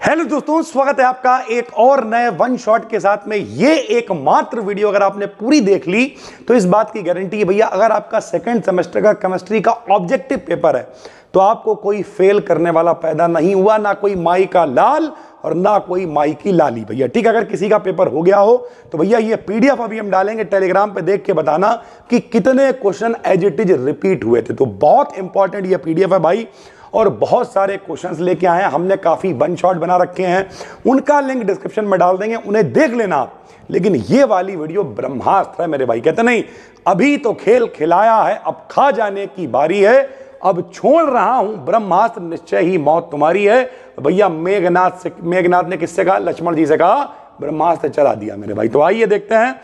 Hello दोस्तों, स्वागत है आपका एक और नए वन शॉट के साथ में। ये एकमात्र वीडियो अगर आपने पूरी देख ली तो इस बात की गारंटी है भैया, अगर आपका सेकंड सेमेस्टर का केमिस्ट्री का ऑब्जेक्टिव पेपर है तो आपको कोई फेल करने वाला पैदा नहीं हुआ, ना कोई माई का लाल और ना कोई माई की लाली भैया। ठीक है, अगर किसी का पेपर हो गया हो तो भैया ये पीडीएफ अभी हम डालेंगे टेलीग्राम पे, देख के बताना कि कितने question as it is repeat हुए थे। तो बहुत इंपॉर्टेंट ये पीडीएफ है भाई, और बहुत सारे क्वेश्चंस लेके आए हैं हमने, काफी वन शॉट बना रखे हैं, उनका लिंक डिस्क्रिप्शन में डाल देंगे, उन्हें देख लेना आप। लेकिन ये वाली वीडियो ब्रह्मास्त्र है मेरे भाई। कहते नहीं, अभी तो खेल खिलाया है, अब खा जाने की बारी है, अब छोड़ रहा हूं ब्रह्मास्त्र, निश्चय ही मौत तुम्हारी है। भैया मेघनाथ ने किससे कहा? लक्ष्मण जी से कहा, ब्रह्मास्त्र चला दिया मेरे भाई। तो आइए देखते हैं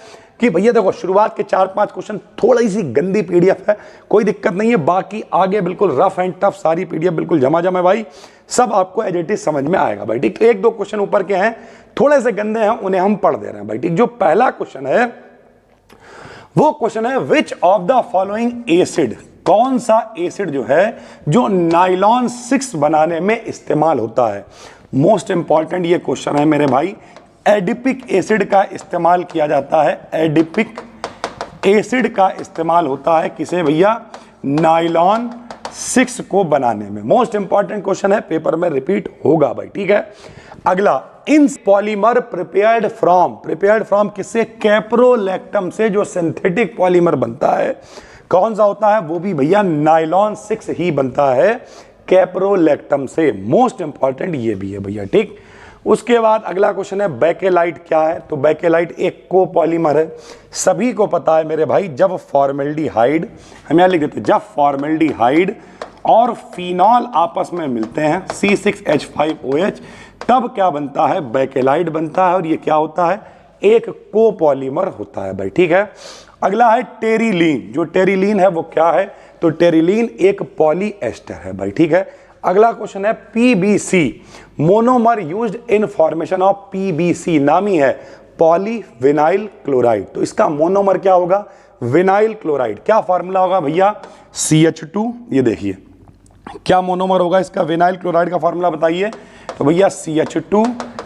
कि भैया देखो, शुरुआत के 4-5 क्वेश्चन थोड़ी सी गंदी पीडीएफ है, कोई दिक्कत नहीं है, बाकी आगे बिल्कुल रफ एंड टफ सारी पीडीएफ बिल्कुल झमाझम है भाई, सब आपको एज इट इज समझ में आएगा भाई। ठीक, तो 1-2 क्वेश्चन ऊपर के हैं, थोड़े से गंदे हैं, उन्हें हम पढ़ दे रहे हैं भाई। ठीक, जो पहला क्वेश्चन है वो क्वेश्चन है, which of the following acid, कौन सा एसिड जो है जो नायलॉन 6 बनाने में इस्तेमाल होता है। मोस्ट इंपॉर्टेंट ये क्वेश्चन है मेरे भाई। एडिपिक एसिड का इस्तेमाल किया जाता है, एडिपिक एसिड का इस्तेमाल होता है किसे भैया? नायलॉन 6 को बनाने में। मोस्ट इंपॉर्टेंट क्वेश्चन है, पेपर में रिपीट होगा भाई। ठीक है, अगला, इन पॉलीमर प्रिपेयर्ड फ्रॉम किससे? कैप्रोलैक्टम से जो सिंथेटिक पॉलीमर बनता है, कौन सा होता है? वो भी भैया नायलॉन 6 ही बनता है, कैप्रोलैक्टम से। मोस्ट इंपॉर्टेंट ये भी है भैया। ठीक, उसके बाद अगला क्वेश्चन है, बेकेलाइट क्या है? तो बेकेलाइट एक कोपॉलीमर है, सभी को पता है मेरे भाई। जब फॉर्मेल्डिहाइड, हम यहां लिख देते हैं, जब फॉर्मेल्डिहाइड और फिनॉल आपस में मिलते हैं C6H5OH, तब क्या बनता है? बेकेलाइट बनता है, और ये क्या होता है? एक कोपॉलीमर होता है भाई। ठीक है, अगला है टेरिलीन। जो टेरिलीन है वो क्या है? तो टेरिलीन एक पॉलीएस्टर है भाई। ठीक है, अगला क्वेश्चन है, PBC, monomer used in formation of PBC, नामी है पॉलीविनाइल क्लोराइड। तो इसका मोनोमर क्या होगा? Vinyl chloride. क्या फॉर्मूला होगा भैया? CH2। ये देखिए क्या मोनोमर होगा इसका, विनाइल क्लोराइड का फॉर्मूला बताइए। तो भैया CH2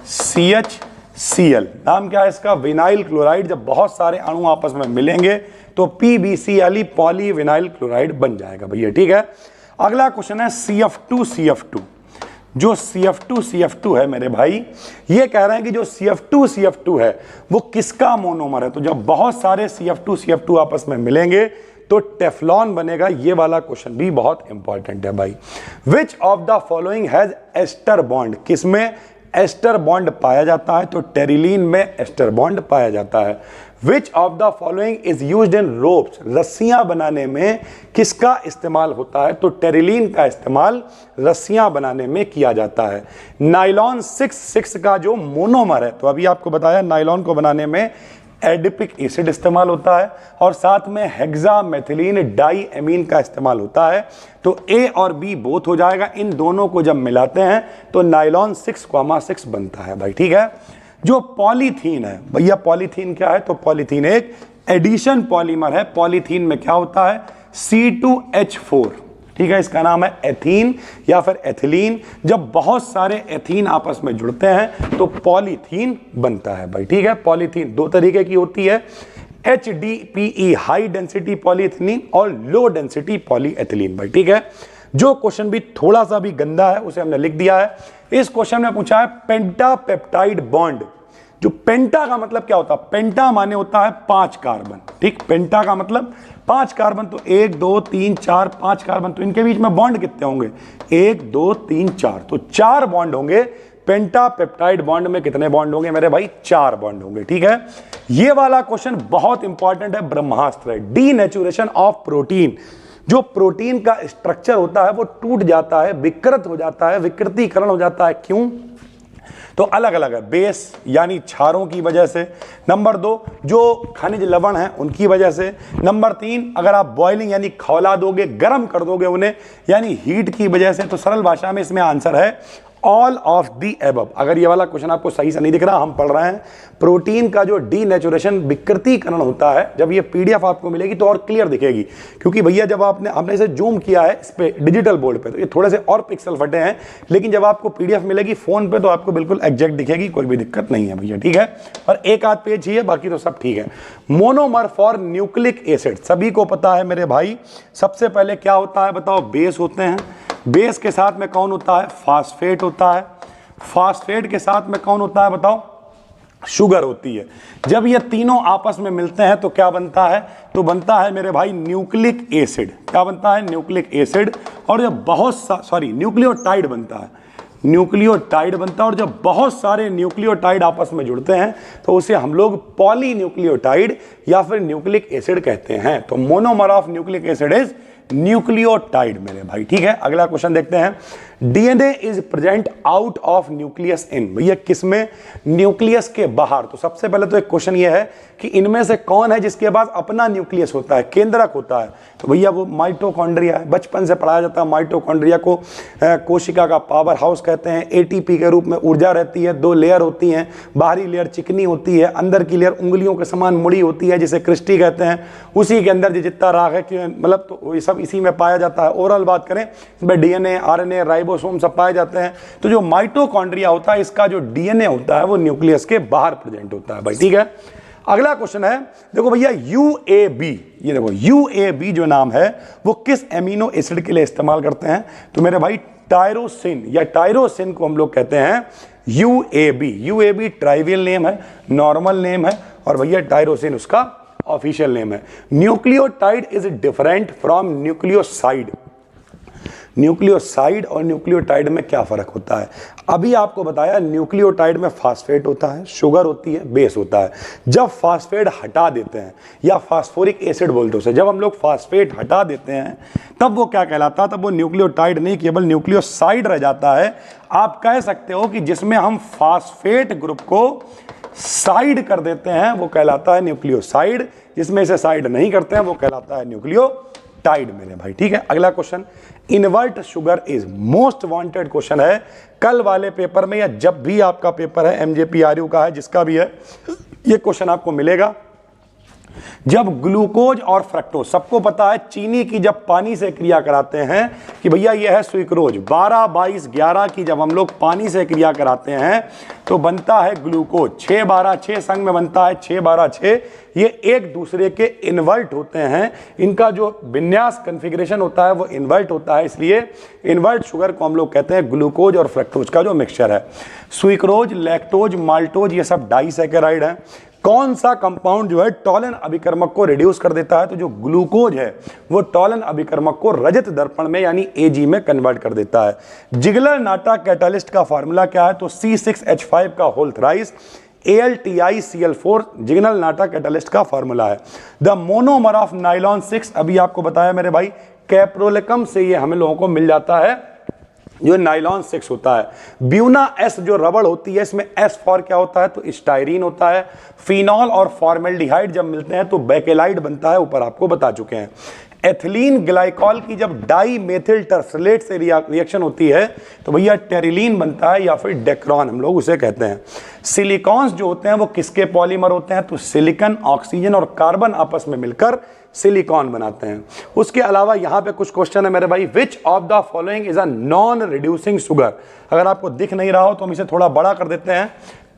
CHCl, नाम क्या है इसका? Vinyl chloride. जब बहुत सारे अणु आपस में मिलेंगे तो पीबीसी यानी पॉलीविनाइल क्लोराइड बन जाएगा भैया। ठीक है, अगला क्वेश्चन है, CF2CF2। जो CF2CF2 है मेरे भाई, ये कह रहे हैं कि जो CF2CF2 है वो किसका मोनोमर है? तो जब बहुत सारे CF2CF2 आपस में मिलेंगे तो टेफ्लॉन बनेगा। ये वाला क्वेश्चन भी बहुत इंपॉर्टेंट है भाई। Which of the following has ester bond, किसमें एस्टर बॉन्ड पाया जाता है? तो टेरिलीन में एस्टर बॉन्ड पाया जाता है। Which of the following is used in ropes, रस्सियां बनाने में किसका इस्तेमाल होता है? तो टेरिलीन का इस्तेमाल रस्सियां बनाने में किया जाता है। नायलॉन 6 का जो मोनोमर है, तो अभी आपको बताया नायलॉन को बनाने में एडिपिक एसिड इस्तेमाल होता है, और साथ में हेक्सामेथिलीन डाइएमीन का इस्तेमाल होता है। तो A और B बोथ हो जाएगा, इन दोनों को जब मिलाते हैं तो नायलॉन 6,6 बनता है भाई। ठीक है, जो पॉलीथीन है भैया, पॉलीथीन क्या है? तो पॉलीथीन एक एडिशन पॉलीमर है। पॉलीथीन में क्या होता है? C2H4। ठीक है, इसका नाम है एथीन या फिर एथिलीन। जब बहुत सारे एथीन आपस में जुड़ते हैं तो पॉलीथीन बनता है भाई। ठीक है, पॉलीथीन 2 तरीके की होती है, HDPE हाई डेंसिटी पॉलीइथिलीन और लो डेंसिटी पॉलीएथिलीन भाई। ठीक है, जो क्वेश्चन भी थोड़ा सा भी गंदा है उसे हमने लिख दिया है। इस क्वेश्चन में पूछा है पेंटापेप्टाइड बॉन्ड। जो पेंटा का मतलब क्या होता है? पेंटा माने होता है 5 कार्बन। ठीक, पेंटा का मतलब 5 कार्बन, तो 1 2 3 4 5 कार्बन। तो इनके बीच में बॉन्ड कितने होंगे? 1 2 3 4, तो 4 बॉन्ड होंगे। पेंटापेप्टाइड बॉन्ड में कितने बॉन्ड होंगे मेरे भाई? 4 बॉन्ड होंगे। ठीक है, ये वाला क्वेश्चन बहुत इंपॉर्टेंट है, ब्रह्मास्त्र है। डीनेचुरेशन ऑफ प्रोटीन, जो प्रोटीन का स्ट्रक्चर होता है वो टूट जाता है, विकृत हो जाता है, विकृतीकरण हो जाता है। क्यों? तो अलग अलग है, बेस यानी क्षारों की वजह से, नंबर 2 जो खनिज लवण हैं उनकी वजह से, नंबर 3 अगर आप बॉइलिंग यानी खौला दोगे, गर्म कर दोगे उन्हें, यानी हीट की वजह से। तो सरल भाषा में इसमें आंसर है ऑल ऑफ दी एबव। अगर ये वाला क्वेश्चन आपको सही से नहीं दिख रहा, हम पढ़ रहे हैं प्रोटीन का जो डीनेचुरेशन विकृतीकरण होता है, जब ये पीडीएफ आपको मिलेगी तो और क्लियर दिखेगी, क्योंकि भैया जब आपने इसे जूम किया है इस पे डिजिटल बोर्ड पे तो ये थोड़े से और पिक्सल फटे हैं, लेकिन जब आपको पीडीएफ मिलेगी फोन पे तो आपको बिल्कुल एग्जैक्ट दिखेगी, कोई भी दिक्कत नहीं है भैया, ठीक है। और एक आध पेज ही है, बाकी तो सब ठीक है। मोनोमर फॉर न्यूक्लिक एसिड, सभी को पता है मेरे भाई, सबसे पहले क्या होता है बताओ, बेस होते हैं। बेस के साथ में कौन होता है, फास्फेट होता है। फास्फेट के साथ में कौन होता है बताओ, शुगर होती है। जब ये तीनों आपस में मिलते हैं तो क्या बनता है, तो बनता है मेरे भाई न्यूक्लिक एसिड। क्या बनता है, न्यूक्लिक एसिड। और जब न्यूक्लियोटाइड बनता है, न्यूक्लियोटाइड बनता है। और जब बहुत सारे न्यूक्लियोटाइड आपस में जुड़ते हैं तो उसे हम लोग पॉलीन्यूक्लियोटाइड या फिर न्यूक्लिक एसिड कहते हैं। तो monomer of nucleic acid is nucleotide मेरे भाई, ठीक है। अगला क्वेश्चन देखते हैं, DNA is present out of nucleus in, भैया किसमें, न्यूक्लियस के बाहर। तो सबसे पहले तो एक क्वेश्चन ये है कि इनमें से कौन है जिसके पास अपना न्यूक्लियस होता है, केंद्रक होता है, तो भैया वो माइटोकॉन्ड्रिया है। बचपन से पढ़ाया जाता है माइटोकॉन्ड्रिया को कोशिका का पावर हाउस कहते हैं। एटीपी के रूप में ऊर्जा रहती है, 2 लेयर होती हैं, बाहरी लेयर चिकनी होती है, अंदर की लेयर उंगलियों के समान मुड़ी होती है जिसे क्रिस्टी कहते हैं। उसी के अंदर जितना राग है कि मतलब तो ये सब इसी में पाया जाता है। ओवरऑल बात करें इसमें डीएनए, आरएनए, राइबोसोम सब पाए जाते हैं। तो जो माइटोकॉन्ड्रिया होता है इसका जो डीएनए होता है वो न्यूक्लियस के बाहर प्रेजेंट होता है भाई, ठीक है। अगला क्वेश्चन है, देखो भैया यूएबी, ये देखो यूएबी जो नाम है वो किस एमिनो एसिड के लिए इस्तेमाल करते हैं, तो मेरे भाई टायरोसिन या टायरोसिन को हम लोग कहते हैं यूएबी। यूएबी ट्राइवियल नेम है, नॉर्मल नेम है, और भैया टायरोसिन उसका ऑफिशियल नेम है। Nucleotide is different from nucleoside. Nucleoside और न्यूक्लियोटाइड में क्या फर्क होता है, अभी आपको बताया। न्यूक्लियोटाइड में फास्फेट होता है, शुगर होती है, बेस होता है। जब फास्फेट हटा देते हैं या फास्फोरिक एसिड बोलते हैं उसे, जब हम लोग फास्फेट हटा देते हैं तब वो क्या कहलाता है, तब वो न्यूक्लियोटाइड नहीं केवल न्यूक्लियोसाइड रह जाता है। आप कह सकते हो कि जिसमें हम फास्फेट ग्रुप को साइड कर देते हैं वो कहलाता है न्यूक्लियोसाइड, जिसमें इसे साइड नहीं करते हैं वो कहलाता है न्यूक्लियोटाइड मेरे भाई, ठीक है। अगला question, invert sugar is most wanted question है कल वाले पेपर में या जब भी आपका पेपर है, एमजेपीआरयू का है, जिसका भी है, ये क्वेश्चन आपको मिलेगा। जब ग्लूकोज और फ्रक्टोज, सबको पता है चीनी की जब पानी से क्रिया कराते हैं कि भैया ये है सुक्रोज, 12, 22, 11 की जब हम लोग पानी से क्रिया कराते हैं तो बनता है ग्लूकोज। 6, 12, 6 संग में बनता है 6, 12, 6। ये एक दूसरे के इन्वर्ट होते हैं, इनका जो विन्यास कन्फिग्रेशन होता है वो इन्वर्ट होता है, इसलिए इन्वर्ट शुगर को हम लोग कहते हैं ग्लूकोज और फ्रक्टोज का जो मिक्सचर है। सुक्रोज, लैक्टोज, माल्टोज ये सब डाइसैकेराइड हैं। कौन सा कंपाउंड जो है टॉलन अभिकर्मक को रिड्यूस कर देता है, तो जो ग्लूकोज है वो टॉलन अभिकर्मक को रजत दर्पण में यानी एजी में कन्वर्ट कर देता है। जिगलर नाटा कैटालिस्ट का फार्मूला क्या है, तो C6H5 का होल थ्राइस AlTiCl4 जिग्नल नाटा कैटालिस्ट का फार्मूला है। द मोनोमर ऑफ नाइलॉन 6, अभी आपको बताया मेरे भाई, कैप्रोलिकम से ये हमें लोगों को मिल जाता है, जो नाइलॉन 6 होता है। ब्यूना एस जो रबड़ होती है, इसमें एस फॉर क्या होता है, तो स्टाइरीन होता है। फिनॉल और फॉर्मेल्डिहाइड जब मिलते हैं तो बेकेलाइड बनता है, ऊपर आपको बता चुके हैं। एथिलीन ग्लाइकॉल की जब डाई मेथिल टर्सलेट से रिएक्शन होती है तो भैया टेरिलीन बनता है या फिर डेक्रॉन हम लोग उसे कहते हैं। सिलिकॉन्स जो होते हैं वो किसके पॉलीमर होते हैं, तो सिलिकॉन, ऑक्सीजन और कार्बन आपस में मिलकर सिलिकॉन बनाते हैं। उसके अलावा यहाँ पे कुछ क्वेश्चन है मेरे भाई, which of the following is a non reducing sugar. अगर आपको दिख नहीं रहा हो तो हम इसे थोड़ा बड़ा कर देते हैं।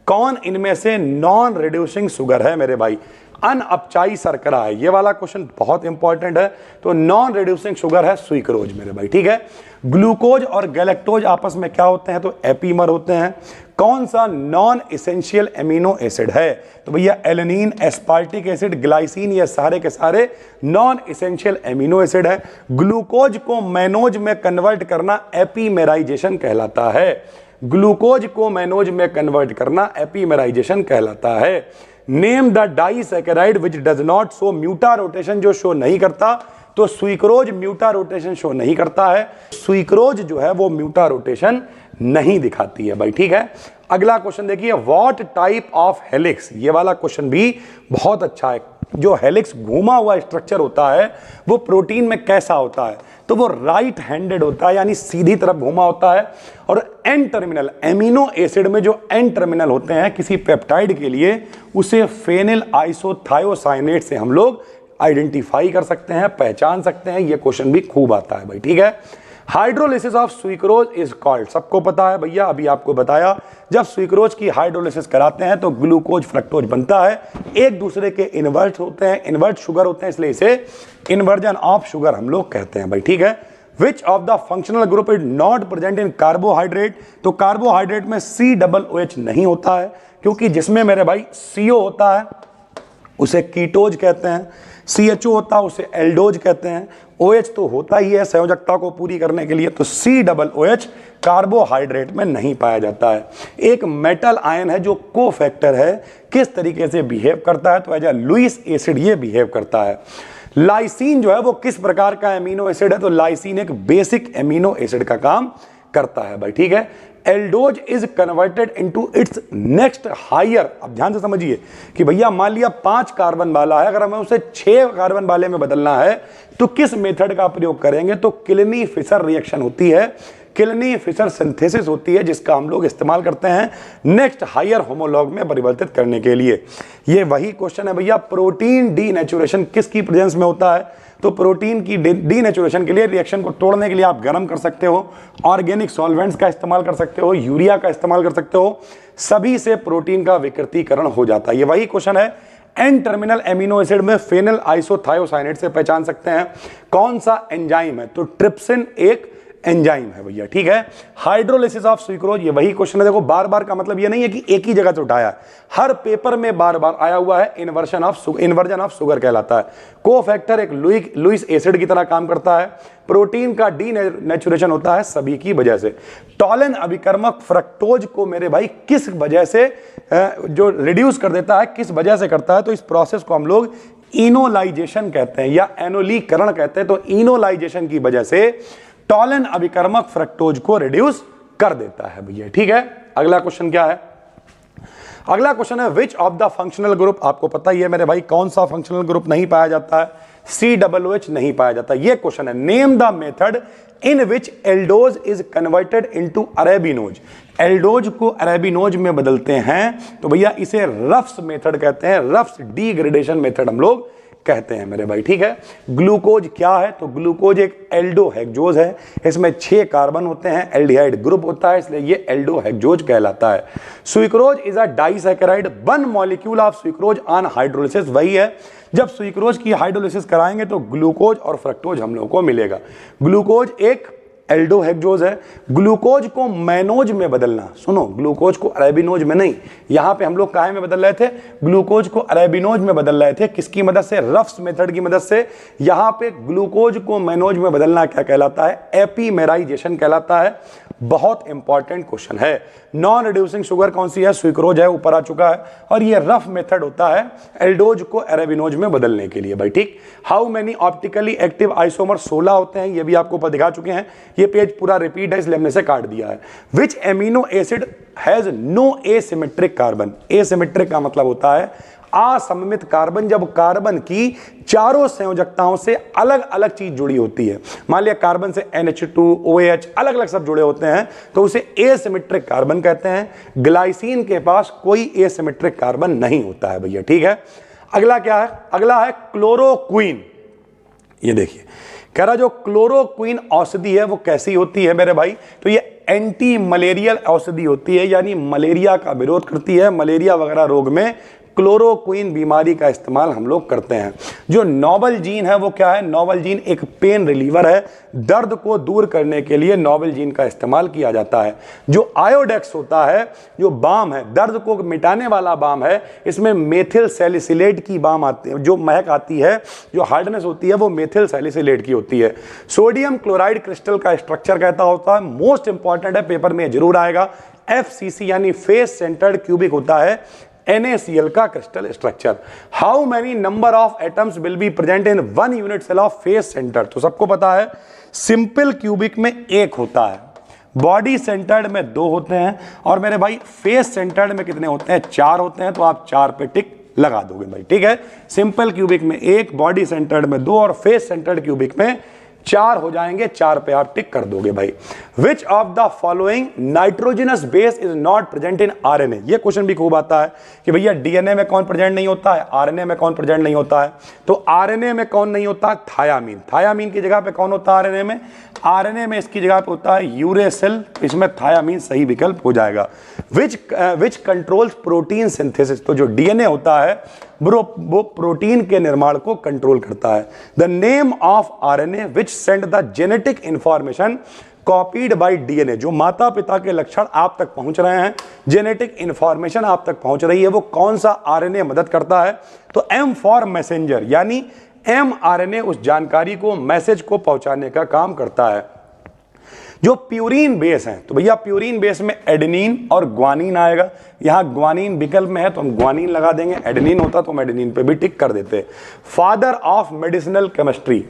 कौन इनमें से नॉन रिड्यूसिंग शुगर है मेरे भाई, अनअपचाई शर्करा है, ये वाला क्वेश्चन बहुत इंपॉर्टेंट है। तो नॉन रिड्यूसिंग शुगर है सुक्रोज मेरे भाई, ठीक है। ग्लूकोज और गैलेक्टोज आपस में क्या होते हैं, तो एपीमर होते हैं। कौन सा नॉन एसेंशियल एमिनो एसिड है, तो भैया एलेनिन, एस्पार्टिक एसिड, ग्लाइसिन, ये सारे के सारे नॉन एसेंशियल एमिनो एसिड है। ग्लूकोज को मैनोज में कन्वर्ट करना एपीमेराइजेशन कहलाता है। ग्लूकोज को मैनोज में कन्वर्ट करना एपीमेराइजेशन कहलाता है। Name the disaccharide which does not show mutarotation, जो शो नहीं करता, तो सुक्रोज म्यूटा रोटेशन शो नहीं करता है। सुक्रोज जो है वो म्यूटा रोटेशन नहीं दिखाती है भाई, ठीक है। अगला क्वेश्चन देखिए, व्हाट टाइप ऑफ हेलिक्स, ये वाला क्वेश्चन भी बहुत अच्छा है, जो हेलिक्स घूमा हुआ स्ट्रक्चर होता है वो प्रोटीन में कैसा होता है, तो वो राइट हैंडेड होता है, यानी सीधी तरफ घूमा होता है। और एन टर्मिनल, एमिनो एसिड में जो एन टर्मिनल होते हैं किसी पेप्टाइड के लिए, उसे फेनिल आइसोथायोसाइनेट से हम लोग आइडेंटिफाई कर सकते हैं, पहचान सकते हैं। ये क्वेश्चन भी खूब आता है भाई, ठीक है। Hydrolysis of sucrose is called, सबको पता है भैया, अभी आपको बताया, जब सुक्रोज की हाइड्रोलिसिस कराते हैं तो ग्लूकोज फ्रक्टोज बनता है, एक दूसरे के इन्वर्ट होते हैं, इन्वर्ट शुगर होते हैं, इसलिए इसे इन्वर्जन ऑफ शुगर हम लोग कहते हैं भाई, ठीक है। Which of the functional group is not present in carbohydrate, तो कार्बोहाइड्रेट में COOH नहीं होता है, क्योंकि जिसमें मेरे भाई CO होता है उसे कीटोज कहते हैं, CHO होता है उसे एल्डोज कहते हैं, OH तो होता ही है संयोजकता को पूरी करने के लिए, तो COOH कार्बोहाइड्रेट में नहीं पाया जाता है। एक मेटल आयन है जो कोफैक्टर है, किस तरीके से बिहेव करता है, तो एज लुईस एसिड ये बिहेव करता है। लाइसीन जो है वो किस प्रकार का एमिनो एसिड है, तो लाइसीन एक बेसिक एमिनो एसिड का काम करता है भाई, ठीक है। Aldose is converted into its next higher, अब ध्यान से समझिए कि भैया मान लिया 5 कार्बन वाला है, अगर हमें उसे 6 कार्बन वाले में बदलना है तो किस मेथड का प्रयोग करेंगे, तो किलनी फिशर रिएक्शन होती है, किलनी फिशर सिंथेसिस होती है, जिसका हम लोग इस्तेमाल करते हैं नेक्स्ट हायर होमोलॉग में परिवर्तित करने के लिए। ये वही क्वेश्चन है भैया, प्रोटीन डीनेचुरेशन किसकी प्रेजेंस में होता है, तो प्रोटीन की डीनेचुरेशन के लिए, रिएक्शन को तोड़ने के लिए आप गर्म कर सकते हो, ऑर्गेनिक सॉल्वेंट्स का इस्तेमाल कर सकते हो, यूरिया का इस्तेमाल कर सकते हो, सभी से प्रोटीन का विकृतीकरण हो जाता है। ये वही क्वेश्चन है, एन टर्मिनल एमिनो एसिड में फेनिल आइसोथायोसाइनेट से पहचान सकते हैं कौन सा एंजाइम है, तो ट्रिप्सिन एक एंजाइम है भैया, ठीक है। हाइड्रोलिसिस ऑफ सुक्रोज, ये वही क्वेश्चन है, देखो बार बार का मतलब ये नहीं है कि एक ही जगह से उठाया, हर पेपर में बार बार आया हुआ है, इन्वर्जन ऑफ शुगर कहलाता है। कोफैक्टर एक लुईस एसिड की तरह काम करता है, प्रोटीन का डीनेचुरेशन होता है सभी की वजह से। टॉलन अभिकर्मक फ्रक्टोज को मेरे भाई किस वजह से जो रिड्यूस कर देता है, किस वजह से करता है, तो इस प्रोसेस को हम लोग इनोलाइजेशन कहते हैं या एनोलीकरण कहते हैं। तो इनोलाइजेशन की वजह से टॉलन अभिकर्मक फ्रक्टोज को रिड्यूस कर देता है भैया, ठीक है। अगला क्वेश्चन क्या है, अगला क्वेश्चन है which of the functional group, आपको पता ही है मेरे भाई कौन सा फंक्शनल ग्रुप नहीं पाया जाता है, COOH नहीं पाया जाता। ये क्वेश्चन है, name the method in which aldose is converted into arabinose, aldose को अरेबिनोज में बदलते हैं, तो भैया इसे रफ्स मेथड कहते हैं, रफ्स डिग्रेडेशन मेथड हम लोग कहते हैं मेरे भाई, ठीक है। ग्लूकोज क्या है, तो ग्लूकोज एक एल्डोहेक्सोज है, इसमें 6 कार्बन होते हैं, एल्डिहाइड ग्रुप होता है, इसलिए ये एल्डोहेक्सोज कहलाता है। Sucrose is a disaccharide, 1 molecule of sucrose on hydrolysis, वही है जब सुक्रोज की हाइड्रोलिसिस कराएंगे तो ग्लूकोज और फ्रक्टोज हम लोग को मिलेगा। ग्लूकोज एक एल्डोहेक्सोज है, ग्लूकोज को मैनोज में बदलना, सुनो ग्लूकोज को अरेबिनोज में नहीं, यहां पे हम लोग काहे में बदल रहे थे, ग्लूकोज को अरेबिनोज में बदल रहे थे, किसकी मदद से, रफ्स मेथड की मदद से। यहां पे ग्लूकोज को मैनोज में बदलना क्या कहलाता है, एपीमेराइजेशन कहलाता है। बहुत इंपॉर्टेंट क्वेश्चन है। नॉन रिड्यूसिंग शुगर कौन सी है, सुक्रोज है, ऊपर आ चुका है, और ये रफ मेथड होता है एल्डोज को अरेबिनोज में बदलने के लिए भाई, ठीक। How many optically active isomer, 16 होते हैं, ये भी आपको ऊपर दिखा चुके हैं, ये पेज पूरा रिपीट है इसलिए हमने से काट दिया है। Which amino acid has no asymmetric carbon, asymmetric का मतलब होता है असममित कार्बन, जब कार्बन की चारों संयोजकताओं से अलग अलग चीज जुड़ी होती है, मान लिया कार्बन से NH2 OH अलग अलग सब जुड़े होते हैं, तो उसे एसिमेट्रिक कार्बन कहते हैं। ग्लाइसिन के पास कोई एसिमेट्रिक कार्बन नहीं होता है भैया, ठीक है। अगला क्या है, अगला है क्लोरोक्वीन। ये देखिए कह रहा जो क्लोरोक्वीन औषधि है वो कैसी होती है मेरे भाई, तो ये एंटी मलेरियल औषधि होती है, यानी मलेरिया का विरोध करती है। मलेरिया वगैरह रोग में क्लोरोक्वीन बीमारी का इस्तेमाल हम लोग करते हैं। जो नोवल जीन है वो क्या है, नोवल जीन एक पेन रिलीवर है, दर्द को दूर करने के लिए नोवल जीन का इस्तेमाल किया जाता है। जो आयोडेक्स होता है, जो बाम है, दर्द को मिटाने वाला बाम है, इसमें मेथिल सैलिसिलेट की बाम आती है, जो महक आती है, जो हार्डनेस होती है वो मेथिल सैलिसिलेट की होती है। सोडियम क्लोराइड क्रिस्टल का स्ट्रक्चर कहता होता है, मोस्ट इंपॉर्टेंट है, पेपर में जरूर आएगा, FCC यानी फेस सेंटर्ड क्यूबिक होता है NaCl का crystal structure. How many number of atoms will be present in 1 unit cell of face centre, तो सबको पता है सिंपल क्यूबिक में 1 होता है, बॉडी सेंटर्ड में 2 होते हैं, और मेरे भाई फेस सेंटर्ड में कितने होते हैं, 4 होते हैं। तो आप 4 पे टिक लगा दोगे भाई, ठीक है। सिंपल क्यूबिक में 1, बॉडी सेंटर्ड में 2 और फेस सेंटर्ड क्यूबिक में 4 हो जाएंगे, 4 पे आप टिक कर दोगे भाई। Which of the following nitrogenous base is not present in RNA. ये क्वेश्चन भी खूब आता है कि भैया डीएनए में कौन प्रेजेंट नहीं होता है, आरएनए में कौन प्रेजेंट नहीं होता है। तो आरएनए में कौन नहीं होता, थायामीन। थायामीन की जगह पे कौन होता है आरएनए में, आरएनए में इसकी जगह पे होता है यूरेसिल, इसमें थायामीन सही विकल्प हो जाएगा। विच कंट्रोल्स प्रोटीन सिंथेसिस। तो जो डीएनए होता है वो प्रोटीन के निर्माण को कंट्रोल करता है। The name of RNA which send the genetic information copied bye DNA. जो माता पिता के लक्षण आप तक पहुंच रहे हैं, जेनेटिक इंफॉर्मेशन आप तक पहुंच रही है, वो कौन सा आरएनए मदद करता है। तो एम फॉर मैसेंजर, यानी एमआरएनए उस जानकारी को, मैसेज को पहुंचाने का काम करता है। जो प्यूरीन बेस है, तो भैया प्यूरीन बेस में एडेनिन और ग्वानिन आएगा। यहां ग्वानिन विकल्प में है तो हम ग्वानिन लगा देंगे, एडेनिन होता तो हम एडेनिन पे भी टिक कर देते। फादर ऑफ मेडिसिनल केमिस्ट्री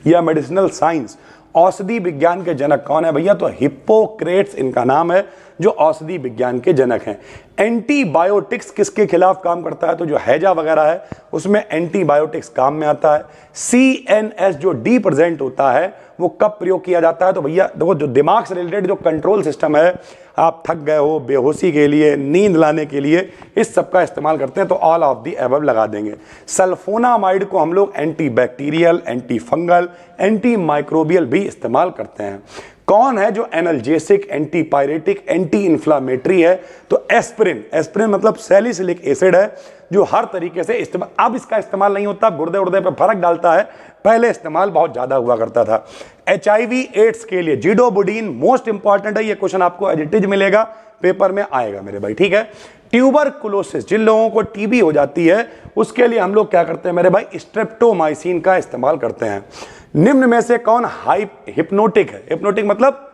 या मेडिसिनल साइंस, औषधि विज्ञान के जनक कौन है भैया, तो हिप्पोक्रेट्स इनका नाम है, जो औषधि विज्ञान के जनक हैं। एंटीबायोटिक्स किसके खिलाफ काम करता है, तो जो हैजा वगैरह है उसमें एंटीबायोटिक्स काम में आता है। CNS जो डी प्रेजेंट होता है वो कब प्रयोग किया जाता है, तो भैया देखो जो दिमाग से रिलेटेड जो कंट्रोल सिस्टम है, आप थक गए हो, बेहोशी के लिए, नींद लाने के लिए, इस सब का इस्तेमाल करते हैं, तो ऑल ऑफ दी अबव लगा देंगे। सल्फोनामाइड को हम लोग anti bacterial, anti fungal, anti microbial भी इस्तेमाल करते हैं। कौन है जो analgesic, anti pyretic, anti inflammatory है, तो एस्पिरिन। एस्पिरिन मतलब सैलिसिलिक एसिड है, जो हर तरीके से इस्तेमाल, अब इसका इस्तेमाल नहीं होता, गुर्दे उर्दे पे फर्क डालता है, पहले इस्तेमाल बहुत ज्यादा हुआ करता था। HIV एड्स के लिए जिडोबुडीन मोस्ट इंपॉर्टेंट है, ये क्वेश्चन आपको एज इट इज मिलेगा, पेपर में आएगा मेरे भाई, ठीक है। ट्यूबरकुलोसिस, जिन लोगों को टीबी हो जाती है उसके लिए हम लोग क्या करते हैं मेरे भाई, स्ट्रेप्टोमाइसिन का इस्तेमाल करते हैं। निम्न में से कौन हिप्नोटिक है। हिप्नोटिक मतलब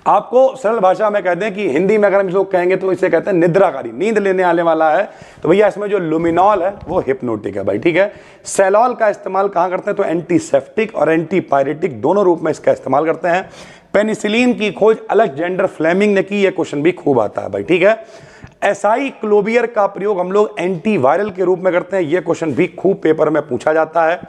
आपको सरल भाषा में कहते हैं कि हिंदी में अगर हम लोग कहेंगे तो इसे कहते हैं निद्राकारी, नींद लेने आने वाला है, तो भैया इसमें जो लुमिनॉल है वो हिप्नोटिक है भाई, ठीक है। सेलॉल का इस्तेमाल कहाँ करते हैं, तो एंटीसेप्टिक और एंटीपायरेटिक दोनों रूप में इसका इस्तेमाल करते हैं। पेनिसिलिन की खोज अलेक्जेंडर फ्लेमिंग ने की, ये क्वेश्चन भी खूब आता है भाई, ठीक है। एसाइक्लोवियर का प्रयोग हम लोग एंटीवायरल के रूप में करते हैं, ये क्वेश्चन भी खूब पेपर में पूछा जाता है।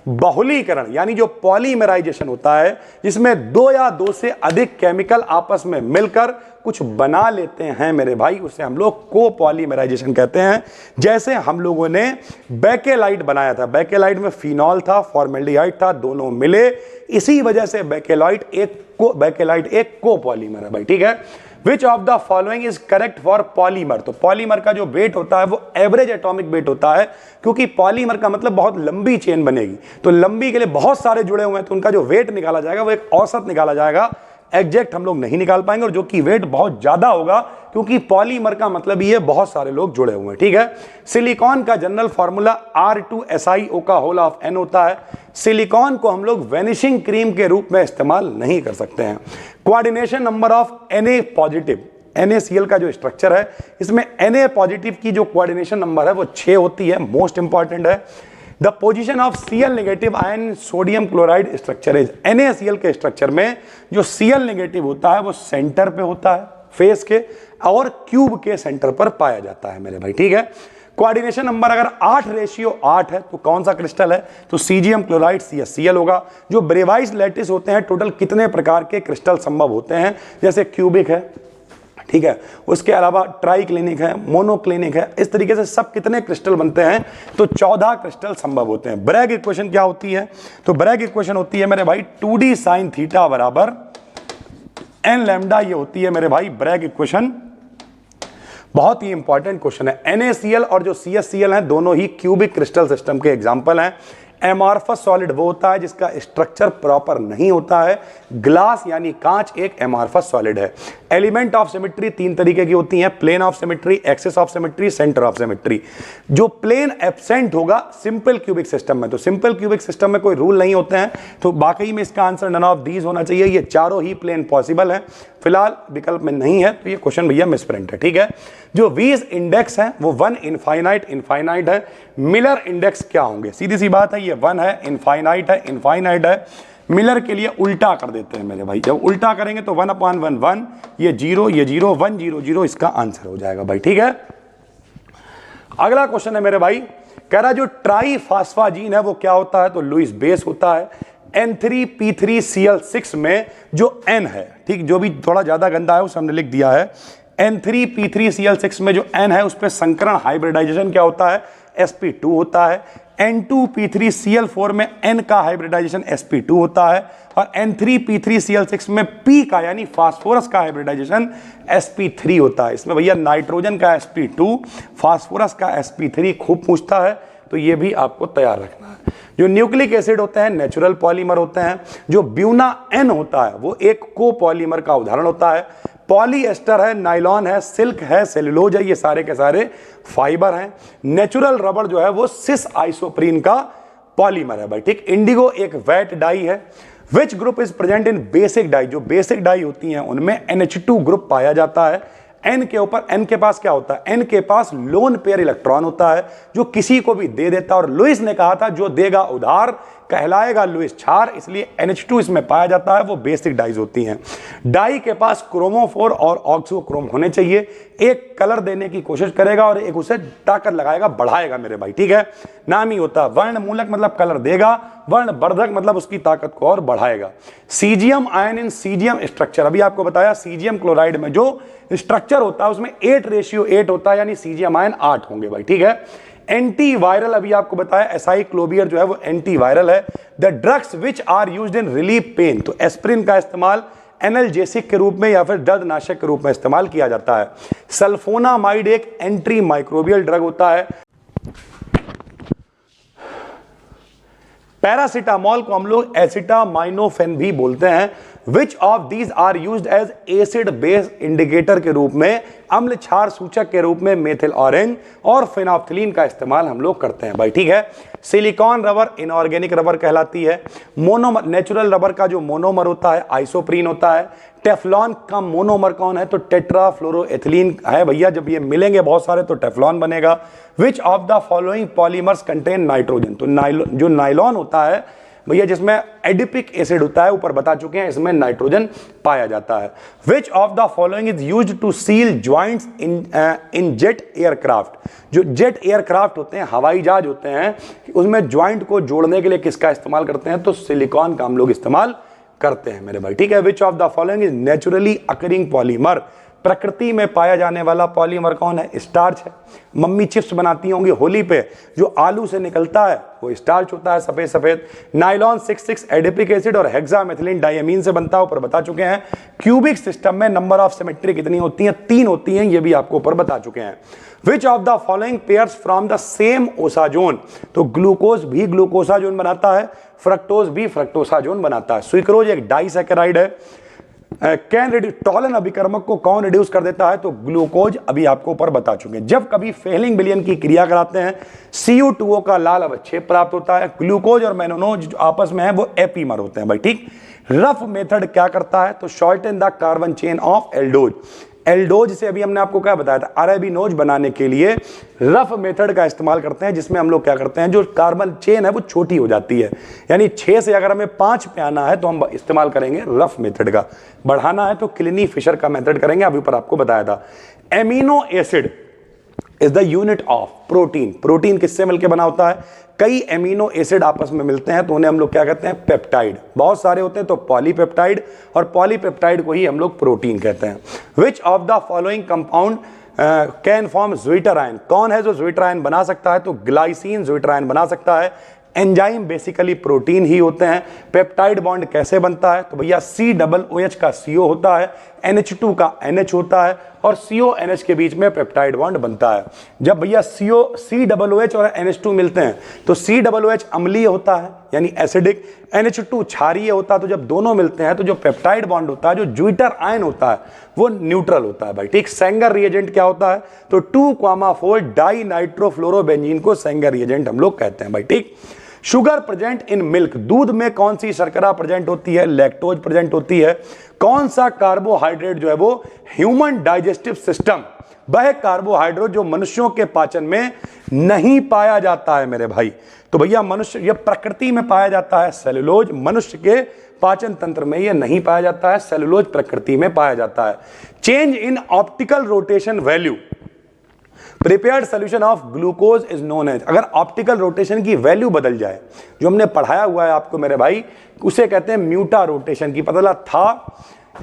बहुलीकरण यानी जो पॉलीमराइजेशन होता है, जिसमें 2 या 2 से अधिक केमिकल आपस में मिलकर कुछ बना लेते हैं मेरे भाई, उसे हम लोग कोपॉलीमराइजेशन कहते हैं। जैसे हम लोगों ने बेकेलाइट बनाया था, बेकेलाइट में फिनॉल था, फॉर्मेल्डिहाइड था, दोनों मिले, इसी वजह से बेकेलाइट एक कोपॉलीमर है भाई, ठीक है। Which of the following is correct for polymer. तो पॉलीमर का जो वेट होता है वो एवरेज एटॉमिक वेट होता है, क्योंकि पॉलीमर का मतलब बहुत लंबी चेन बनेगी, तो लंबी के लिए बहुत सारे जुड़े हुए हैं, तो उनका जो वेट निकाला जाएगा वो एक औसत निकाला जाएगा, एग्जैक्ट हम लोग नहीं निकाल पाएंगे, और जो कि वेट बहुत ज्यादा होगा, क्योंकि पॉलीमर का मतलब ये बहुत सारे लोग जुड़े हुए हैं, ठीक है। सिलिकॉन का जनरल फॉर्मूला R2SiO का होल ऑफ N होता है। सिलिकॉन को हम लोग वेनिशिंग क्रीम के रूप में इस्तेमाल नहीं कर सकते हैं। Coordination number of Na positive, NaCl का जो स्ट्रक्चर है, इसमें Na पॉजिटिव की जो कोऑर्डिनेशन नंबर है वो 6 होती है, मोस्ट इंपॉर्टेंट है। The position of Cl negative ion sodium chloride structure is, NaCl के स्ट्रक्चर में जो Cl नेगेटिव होता है वो सेंटर पे होता है, फेस के, और क्यूब के सेंटर पर पाया जाता है मेरे भाई, ठीक है। कोऑर्डिनेशन नंबर अगर 8:8 है तो कौन सा क्रिस्टल है, तो सीजियम क्लोराइड CaCl होगा। जो ब्रेवाइज लैटिस होते हैं, टोटल कितने प्रकार के क्रिस्टल संभव होते हैं, जैसे क्यूबिक है, ठीक है, उसके अलावा ट्राइक्लिनिक है, मोनोक्लिनिक है, इस तरीके से सब कितने क्रिस्टल बनते हैं, तो 14 क्रिस्टल संभव होते हैं। ब्रैग इक्वेशन क्या होती है, तो ब्रैग इक्वेशन होती है मेरे भाई 2d sin थीटा बराबर n लैम्डा, ये होती है मेरे भाई ब्रैग इक्वेशन। बहुत ही इंपॉर्टेंट क्वेश्चन है। NaCl और जो CaCl हैं दोनों ही क्यूबिक क्रिस्टल सिस्टम के एग्जांपल हैं। एमॉर्फस सॉलिड वो होता है जिसका स्ट्रक्चर प्रॉपर नहीं होता है। ग्लास यानी कांच एक एमॉर्फस सॉलिड है। एलिमेंट ऑफ सिमेट्री 3 तरीके की होती हैं, plane of symmetry, axis of symmetry, centre of symmetry. जो प्लेन एब्सेंट होगा सिंपल क्यूबिक सिस्टम में, तो सिंपल क्यूबिक सिस्टम में कोई रूल नहीं होते हैं, तो वाकई में इसका आंसर नन ऑफ दीज होना चाहिए। ये चारों ही प्लेन पॉसिबल है, फिलहाल विकल्प में नहीं है, तो ये क्वेश्चन भैया मिसप्रिंट है, ठीक है। जो वीज इंडेक्स है वो 1 इनफाइनाइट है। मिलर इंडेक्स क्या होंगे, सीधी सी बात है, ये 1 है, इनफाइनाइट है। मिलर के लिए उल्टा कर देते हैं मेरे भाई, जब उल्टा करेंगे तो 1/1 1, ये 0 1 0 0, इसका आंसर हो जाएगा भाई, ठीक है। अगला क्वेश्चन है मेरे भाई, कह रहा जो ट्राईफास्फाजीन है वो क्या होता है, तो लुईस बेस होता है। N3P3Cl6 में जो N है, ठीक, जो भी थोड़ा ज्यादा गंदा है उसे हमने लिख दिया है। N3P3Cl6 में जो N है उस पर संकरण हाइब्रिडाइजेशन क्या होता है, sp2 होता है। N2P3Cl4 में N का हाइब्रिडाइजेशन sp2 होता है और N3P3Cl6 में P का यानी फास्फोरस का हाइब्रिडाइजेशन sp3 होता है। इसमें भैया नाइट्रोजन का sp2, फास्फोरस का sp3 खूब पूछता है, तो ये भी आपको तैयार रखना है। जो न्यूक्लिक एसिड होते हैं नेचुरल पॉलीमर होते हैं। जो ब्यूना एन होता है वो एक कोपॉलीमर का उदाहरण होता है। पॉलीएस्टर है, नाइलॉन है, सिल्क है, सेलुलोज है, ये सारे के सारे फाइबर हैं। नेचुरल रबर जो है वो सिस आइसोप्रीन का पॉलीमर है भाई, ठीक। इंडिगो एक वेट डाई है। Which group is present in basic dye, जो बेसिक डाई होती हैं उनमें NH2 ग्रुप पाया जाता है। N के ऊपर N के पास क्या होता है, N के पास लोन पेयर इलेक्ट्रॉन होता है जो किसी को भी दे देता है, और लुईस ने कहा था जो देगा उधार कहलाएगा लुईस छार, इसलिए NH2 इसमें पाया जाता है, वो बेसिक डाइज होती हैं। डाई के पास क्रोमोफोर और ऑक्सोक्रोम होने चाहिए। एक कलर देने की कोशिश करेगा और एक उसे ताकत लगाएगा, बढ़ाएगा मेरे भाई, ठीक है। नाम ही होता है वर्ण मूलक, मतलब कलर देगा, वर्ण वर्धक मतलब उसकी ताकत को और बढ़ाएगा। सीजियम आयन इन सीजियम स्ट्रक्चर, अभी आपको बताया सीजियम क्लोराइड में जो स्ट्रक्चर होता है उसमें 8:8 होता है, यानी सीजियम आयन 8 होंगे भाई, ठीक है। एंटीवायरल, अभी आपको बताया एसाइक्लोवियर जो है वो एंटीवायरल है। The drugs which are used in relief pain, तो एस्प्रिन का इस्तेमाल एनाल्जेसिक के रूप में या फिर दर्दनाशक के रूप में इस्तेमाल किया जाता है। सल्फोनामाइड एक एंटी माइक्रोबियल ड्रग होता है। पैरासिटामोल को हम लोग एसिटामाइनोफेन भी बोलते हैं। Which of these are used as acid base indicator के रूप में, अम्ल क्षार सूचक के रूप में मेथिल ऑरेंज और फिनोप्थिलीन का इस्तेमाल हम लोग करते हैं भाई, ठीक है। सिलिकॉन रबर इनऑर्गेनिक रबर कहलाती है। मोनोमर, नेचुरल रबर का जो मोनोमर होता है आइसोप्रीन होता है। टेफ्लॉन का मोनोमर कौन है, तो टेट्राफ्लोरोएथिलीन है भैया, जब ये मिलेंगे बहुत सारे तो टेफ्लॉन बनेगा। विच of the following polymers contain nitrogen, तो जो नाइलॉन होता है भैया जिसमें एडिपिक एसिड होता है, ऊपर बता चुके हैं, इसमें नाइट्रोजन पाया जाता है। Which of the following is used to seal joints in jet aircraft, जो जेट एयरक्राफ्ट होते हैं, हवाई जहाज होते हैं, उसमें ज्वाइंट को जोड़ने के लिए किसका इस्तेमाल करते हैं, तो सिलिकॉन का हम लोग इस्तेमाल करते हैं मेरे भाई, ठीक है। Which of the following is naturally occurring polymer, प्रकृति में पाया जाने वाला पॉलीमर कौन है, स्टार्च है। मम्मी चिप्स बनाती होंगी होली पे, जो आलू से निकलता है वो स्टार्च होता है, सफेद सफेद। नाइलॉन 6,6 एडिपिक एसिड और हेक्सामेथिलीन डायमीन से बनता है, ऊपर बता चुके हैं। क्यूबिक सिस्टम में नंबर ऑफ सिमेट्री कितनी होती हैं, 3 होती हैं, ये भी आपको ऊपर बता चुके हैं। Which of the following pairs from the same osazone, तो ग्लूकोज भी ग्लूकोसाजोन बनाता है, फ्रक्टोज भी फ्रक्टोसाजोन बनाता है। स्विक्रोज एक डाइसैकेराइड है। कैन रिड्यूस, टॉलन अभिकर्मक को कौन रिड्यूस कर देता है, तो ग्लूकोज, अभी आपको ऊपर बता चुके हैं। जब कभी फेलिंग विलयन की क्रिया कराते हैं CO2O का लाल अवक्षेप प्राप्त होता है। ग्लूकोज और मैनोनोज जो आपस में है वो एपीमर होते हैं भाई, ठीक। रफ मेथड क्या करता है, तो shorten the carbon chain of aldose. Aldose से अभी हमने आपको क्या बताया था, अरेबिनोज बनाने के लिए रफ मेथड का इस्तेमाल करते हैं, जिसमें हम लोग क्या करते हैं, जो कार्बन चेन है वो छोटी हो जाती है, यानी 6 से अगर हमें 5 पे आना है तो हम इस्तेमाल करेंगे रफ मेथड का। बढ़ाना है तो क्लिनी फिशर का मेथड करेंगे, अभी ऊपर आपको बताया था। Amino acid is the unit of protein. Protein किससे मिलकर बना होता है, कई एमिनो एसिड आपस में मिलते हैं तो उन्हें हम लोग क्या कहते हैं, पेप्टाइड। बहुत सारे होते हैं तो पॉलीपेप्टाइड, और पॉलीपेप्टाइड को ही हम लोग प्रोटीन कहते हैं। Which of the following compound can form zwitter ion, कौन है जो ज्विटर आयन बना सकता है, तो ग्लाइसिन ज्विटर आयन बना सकता है। एंजाइम बेसिकली प्रोटीन ही होते हैं। पेप्टाइड बॉन्ड कैसे बनता है, तो भैया COOH का CO होता है, NH2 का NH होता है, और CONH के बीच में पेप्टाइड बॉन्ड बनता है। जब भैया COOH और NH2 मिलते हैं तो COOH अम्लीय होता है यानी एसिडिक, NH2 क्षारीय होता है। तो जब दोनों मिलते हैं तो जो पेप्टाइड बॉन्ड होता है, जो ज्विटर आयन होता है, वो न्यूट्रल होता है भाई, ठीक। सेंगर रिएजेंट क्या होता है, तो 2,4 डाई नाइट्रोफ्लोरोबेंजीन को सेंगर रिएजेंट हम लोग कहते हैं भाई, ठीक। शुगर प्रेजेंट इन मिल्क, दूध में कौन सी शर्करा प्रेजेंट होती है, लैक्टोज प्रेजेंट होती है। कौन सा कार्बोहाइड्रेट जो है वो ह्यूमन डाइजेस्टिव सिस्टम, वह कार्बोहाइड्रेट जो मनुष्यों के पाचन में नहीं पाया जाता है मेरे भाई, तो भैया मनुष्य, यह प्रकृति में पाया जाता है सेलुलोज, मनुष्य के पाचन तंत्र में यह नहीं पाया जाता है, सेलुलोज प्रकृति में पाया जाता है। Change in optical rotation value, prepared solution of glucose is known as, अगर ऑप्टिकल रोटेशन की वैल्यू बदल जाए, जो हमने पढ़ाया हुआ है आपको मेरे भाई, उसे कहते हैं म्यूटा रोटेशन की। पता था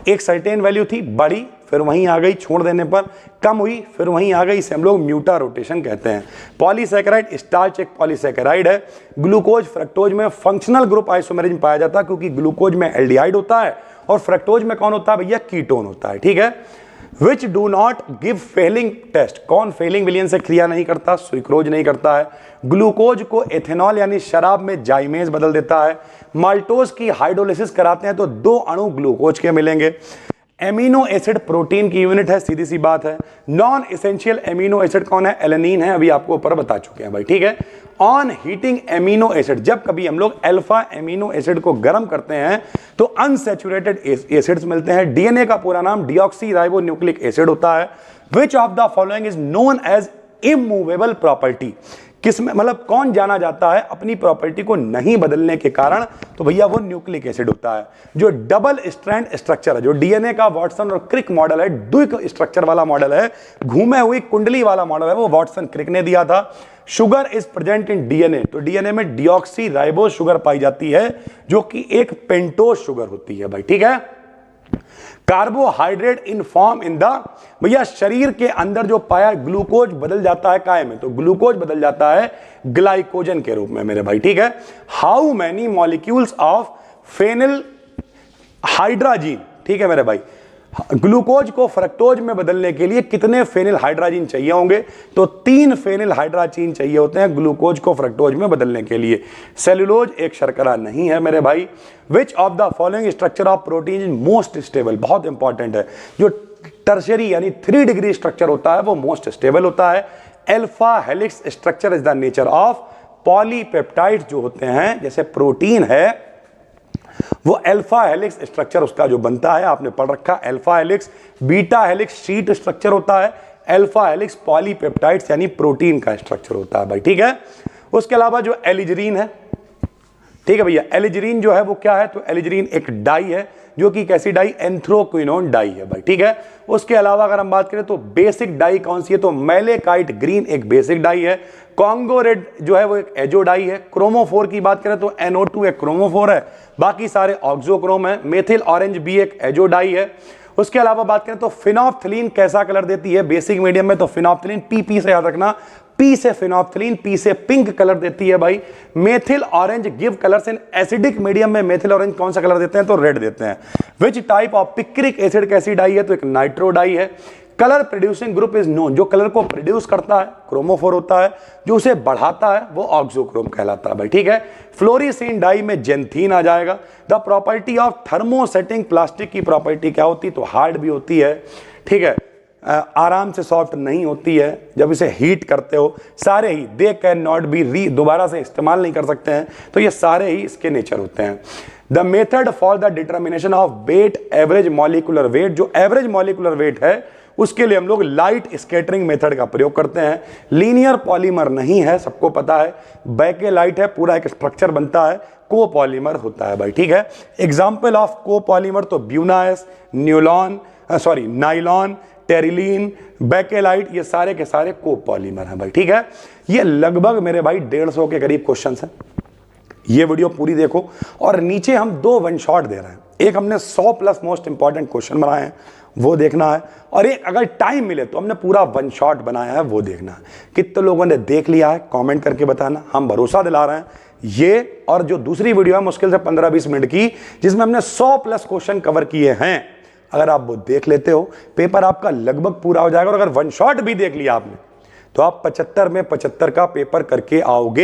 एक सर्टेन वैल्यू थी, बढ़ी, फिर वहीं आ गई, छोड़ देने पर कम हुई, फिर वहीं आ गई, इसे हम लोग म्यूटा रोटेशन कहते हैं। पॉलीसैकेराइड स्टार्च एक पॉलीसैकेराइड है। ग्लूकोज फ्रक्टोज में फंक्शनल ग्रुप आइसोमेरिज्म पाया जाता है, क्योंकि ग्लूकोज में एल्डिहाइड होता है और फ्रक्टोज में कौन होता है भैया, कीटोन होता है। ठीक है। Which do not give Fehling test, कौन फेलिंग विलियन से क्रिया नहीं करता, सुक्रोज नहीं करता है। ग्लूकोज को एथेनॉल यानी शराब में जाइमेज बदल देता है। माल्टोज की हाइड्रोलिसिस कराते हैं तो 2 अणु ग्लूकोज के मिलेंगे। एमिनो एसिड प्रोटीन की यूनिट है, सीधी सी बात है। नॉन एसेंशियल एमिनो एसिड कौन है, एलेनिन है, अभी आपको ऊपर बता चुके हैं भाई। ठीक है। ऑन हीटिंग एमिनो एसिड, जब कभी हम लोग अल्फा एमिनो एसिड को गर्म करते हैं तो अनसैचुरेटेड एसिड्स मिलते हैं। डीएनए का पूरा नाम डीऑक्सी राइबो न्यूक्लिक एसिड होता है। Which of the following is known as immovable property, किसमें मतलब कौन जाना जाता है अपनी प्रॉपर्टी को नहीं बदलने के कारण, तो भैया वो न्यूक्लिक एसिड होता है। जो डबल स्ट्रैंड स्ट्रक्चर है, जो डीएनए का वाटसन और क्रिक मॉडल है, द्विक स्ट्रक्चर वाला मॉडल है, घूमे हुई कुंडली वाला मॉडल है, वो वाटसन क्रिक ने दिया था। Sugar is present in DNA, तो डीएनए में डीऑक्सी राइबोज शुगर पाई जाती है, जो कि एक पेंटोज शुगर होती है भाई। ठीक है। Carbohydrate in form in the, भैया शरीर के अंदर जो पाया ग्लूकोज बदल जाता है काय में, तो ग्लूकोज बदल जाता है ग्लाइकोजन के रूप में मेरे भाई। ठीक है। How many molecules of phenyl hydrazine, ठीक है मेरे भाई, ग्लूकोज को फ्रक्टोज में बदलने के लिए कितने फेनिल हाइड्राजीन चाहिए होंगे, तो 3 फेनिल हाइड्राजीन चाहिए होते हैं ग्लूकोज को फ्रक्टोज में बदलने के लिए। सेलुलोज एक शर्करा नहीं है मेरे भाई। Which of the following structure of protein is most stable, बहुत इंपॉर्टेंट है। जो टर्शरी यानी 3 डिग्री स्ट्रक्चर होता है वो मोस्ट स्टेबल होता है। Alpha helix structure is the nature of polypeptide, जो होते हैं जैसे प्रोटीन है वो अल्फा हेलिक्स स्ट्रक्चर उसका जो बनता है, आपने पढ़ रखा, alpha helix, beta helix sheet structure होता है, अल्फा हेलिक्स पॉलीपेप्टाइड्स यानी प्रोटीन का स्ट्रक्चर होता है भाई। ठीक है। उसके अलावा जो एलिजरीन है, ठीक है भैया, एलिजरीन जो है वो क्या है, तो एलिजरीन एक डाई है, जो कि कैसी डाई, एंथ्रोक्विनोन डाई है भाई। ठीक है। उसके अलावा अगर हम बात करें तो बेसिक डाई कौन सी है, तो मैलेकाइट ग्रीन एक बेसिक डाई है। कॉन्गो रेड जो है वो एक एजो डाई है। क्रोमोफोर की बात करें तो NO2 एक क्रोमोफोर है, बाकी सारे ऑक्सोक्रोम है। मेथिल ऑरेंज भी एक एजो डाई है। उसके अलावा बात करें तो फिनोफ्थलीन कैसा कलर देती है बेसिक मीडियम में, तो फिनोफ्थलीन PP से याद रखना, P से फिनोफ्थलीन, P से पिंक कलर देती है भाई। Methyl orange give colours in acidic medium में मेथिल ऑरेंज कौन सा कलर देते हैं, तो रेड देते हैं। Which type of picric acid कैसी डाई है, तो एक नाइट्रो डाई है। Colour producing group is known, जो कलर को प्रोड्यूस करता है क्रोमोफोर होता है, जो उसे बढ़ाता है वो ऑक्सोक्रोम कहलाता है भाई। ठीक है। फ्लोरीसिन डाई में जेंथीन आ जाएगा। The property of thermosetting plastic की प्रॉपर्टी क्या होती है, तो हार्ड भी होती है। ठीक है। आराम से सॉफ्ट नहीं होती है, जब इसे हीट करते हो सारे ही दे कैन नॉट बी दोबारा से इस्तेमाल नहीं कर सकते हैं, तो ये सारे ही इसके नेचर होते हैं। The method for the determination of weight average molecular weight, जो एवरेज मॉलिक्यूलर वेट है उसके लिए हम लोग लाइट स्कैटरिंग मेथड का प्रयोग करते हैं। लीनियर पॉलीमर नहीं है, सबको पता है, बैकेलाइट है, पूरा एक स्ट्रक्चर बनता है, कोपॉलीमर होता है भाई। ठीक है। एग्जाम्पल ऑफ कोपॉलीमर तो ब्यूनास, नाइलॉन, टेरिलीन, बैकेलाइट, ये सारे के सारे कोपॉलीमर हैं भाई। ठीक है। ये लगभग मेरे भाई 150 के करीब क्वेश्चंस हैं। ये वीडियो पूरी देखो, और नीचे हम 2 वन शॉट दे रहे हैं। एक हमने 100+ मोस्ट इंपॉर्टेंट क्वेश्चन बनाए हैं, वो देखना है, और एक अगर टाइम मिले तो हमने पूरा वन शॉट बनाया है, वो देखना है। कितने लोगों ने देख लिया है कमेंट करके बताना, हम भरोसा दिला रहे हैं। ये और जो दूसरी वीडियो है मुश्किल से 15-20 मिनट की, जिसमें हमने 100+ क्वेश्चन कवर किए हैं, अगर आप वो देख लेते हो पेपर आपका लगभग पूरा हो जाएगा। और अगर वन शॉट भी देख लिया आपने तो आप 75 में 75 का पेपर करके आओगे।